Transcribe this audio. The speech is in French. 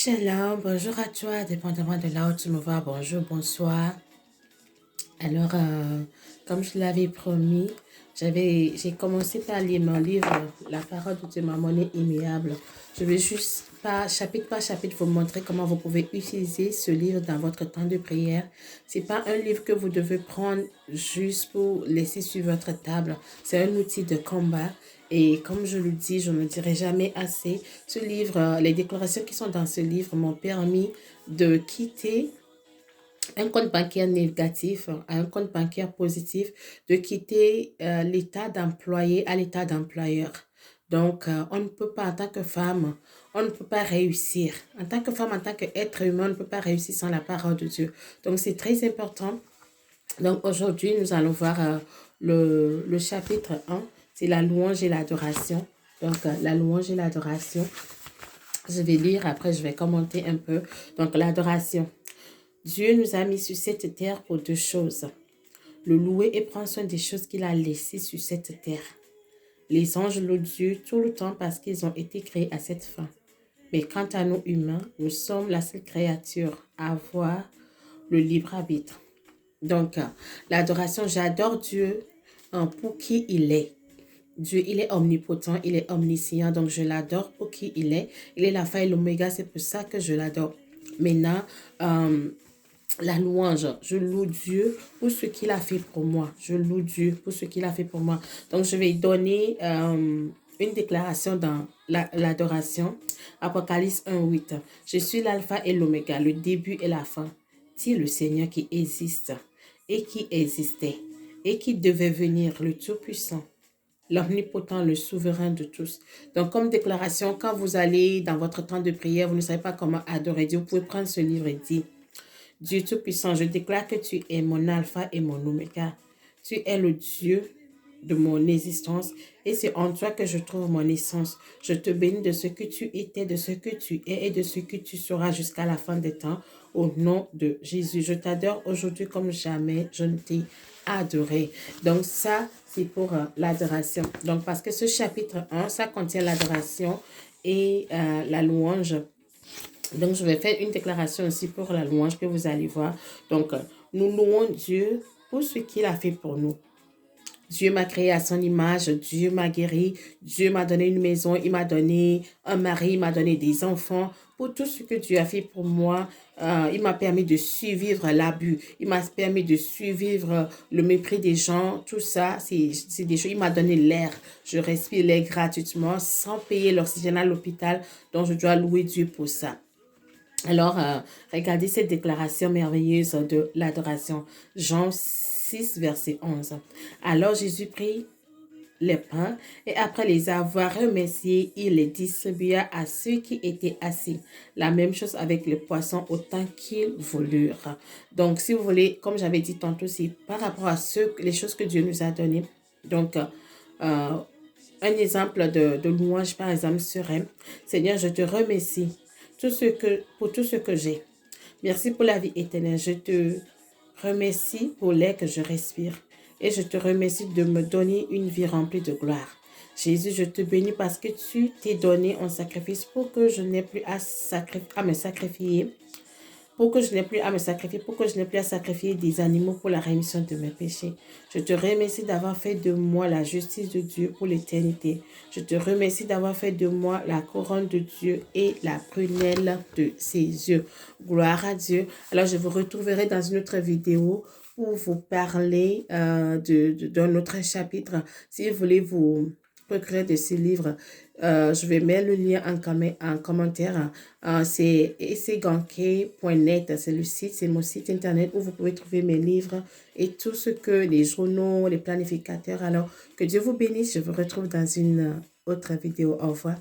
Shalom, bonjour à toi, dépendamment de là où tu me vois, bonjour, bonsoir. Alors, comme je l'avais promis, j'ai commencé par lire mon livre, La parole de Dieu, ma monnaie immuable. Je vais juste, chapitre par chapitre, vous montrer comment vous pouvez utiliser ce livre dans votre temps de prière. C'est pas un livre que vous devez prendre juste pour laisser sur votre table. C'est un outil de combat. Et comme je le dis, je ne le dirai jamais assez. Ce livre, les déclarations qui sont dans ce livre m'ont permis de quitter un compte bancaire négatif à un compte bancaire positif, de quitter l'état d'employé à l'état d'employeur. Donc, on ne peut pas, en tant que femme, on ne peut pas réussir. En tant que femme, en tant qu'être humain, on ne peut pas réussir sans la parole de Dieu. Donc, c'est très important. Donc, aujourd'hui, nous allons voir le chapitre 1, c'est la louange et l'adoration. Donc, la louange et l'adoration. Je vais lire, après je vais commenter un peu. Donc, l'adoration. Dieu nous a mis sur cette terre pour deux choses. Le louer et prendre soin des choses qu'il a laissées sur cette terre. Les anges louent Dieu tout le temps parce qu'ils ont été créés à cette fin. Mais quant à nous humains, nous sommes la seule créature à avoir le libre arbitre. Donc, l'adoration, j'adore Dieu pour qui il est. Dieu, il est omnipotent, il est omniscient, donc je l'adore pour qui il est. Il est l'alpha et l'oméga, c'est pour ça que je l'adore. Maintenant, la louange, je loue Dieu pour ce qu'il a fait pour moi. Je loue Dieu pour ce qu'il a fait pour moi. Donc, je vais donner une déclaration dans l'adoration. Apocalypse 1:8. Je suis l'alpha et l'oméga, le début et la fin. Dit le Seigneur qui existe et qui existait et qui devait venir, le Tout-Puissant, l'omnipotent, le souverain de tous. Donc, comme déclaration, quand vous allez dans votre temps de prière, vous ne savez pas comment adorer Dieu, vous pouvez prendre ce livre et dire: Dieu Tout-Puissant, je déclare que tu es mon alpha et mon oméga. Tu es le Dieu de mon existence et c'est en toi que je trouve mon essence. Je te bénis de ce que tu étais, de ce que tu es et de ce que tu seras jusqu'à la fin des temps. Au nom de Jésus, je t'adore aujourd'hui comme jamais je ne t'ai adoré. Donc ça, c'est pour l'adoration. Donc parce que ce chapitre 1, ça contient l'adoration et la louange. Donc, je vais faire une déclaration aussi pour la louange que vous allez voir. Donc, nous louons Dieu pour ce qu'il a fait pour nous. Dieu m'a créé à son image, Dieu m'a guéri, Dieu m'a donné une maison, il m'a donné un mari, il m'a donné des enfants. Pour tout ce que Dieu a fait pour moi, il m'a permis de survivre l'abus, il m'a permis de survivre le mépris des gens, tout ça, c'est des choses. Il m'a donné l'air, je respire l'air gratuitement sans payer l'oxygène à l'hôpital, donc je dois louer Dieu pour ça. Alors, regardez cette déclaration merveilleuse de l'adoration. Jean 6, verset 11. Alors Jésus prit les pains et après les avoir remerciés, il les distribua à ceux qui étaient assis. La même chose avec les poissons autant qu'ils voulurent. Donc, si vous voulez, comme j'avais dit tantôt, c'est par rapport à les choses que Dieu nous a données. Donc, un exemple de louange, par exemple, serait: Seigneur, je te remercie pour tout ce que j'ai. Merci pour la vie éternelle. Je te remercie pour l'air que je respire. Et je te remercie de me donner une vie remplie de gloire. Jésus, je te bénis parce que tu t'es donné en sacrifice pour que je n'ai plus à me sacrifier. Pour que je n'ai plus à me sacrifier, pour que je n'ai plus à sacrifier des animaux pour la rémission de mes péchés. Je te remercie d'avoir fait de moi la justice de Dieu pour l'éternité. Je te remercie d'avoir fait de moi la couronne de Dieu et la prunelle de ses yeux. Gloire à Dieu. Alors, je vous retrouverai dans une autre vidéo pour vous parler d'un autre chapitre. Si vous voulez vous procurer de ces livres, je vais mettre le lien en commentaire. C'est esseganke.net, c'est le site, c'est mon site internet où vous pouvez trouver mes livres et tout ce que les journaux, les planificateurs. Alors, que Dieu vous bénisse. Je vous retrouve dans une autre vidéo. Au revoir.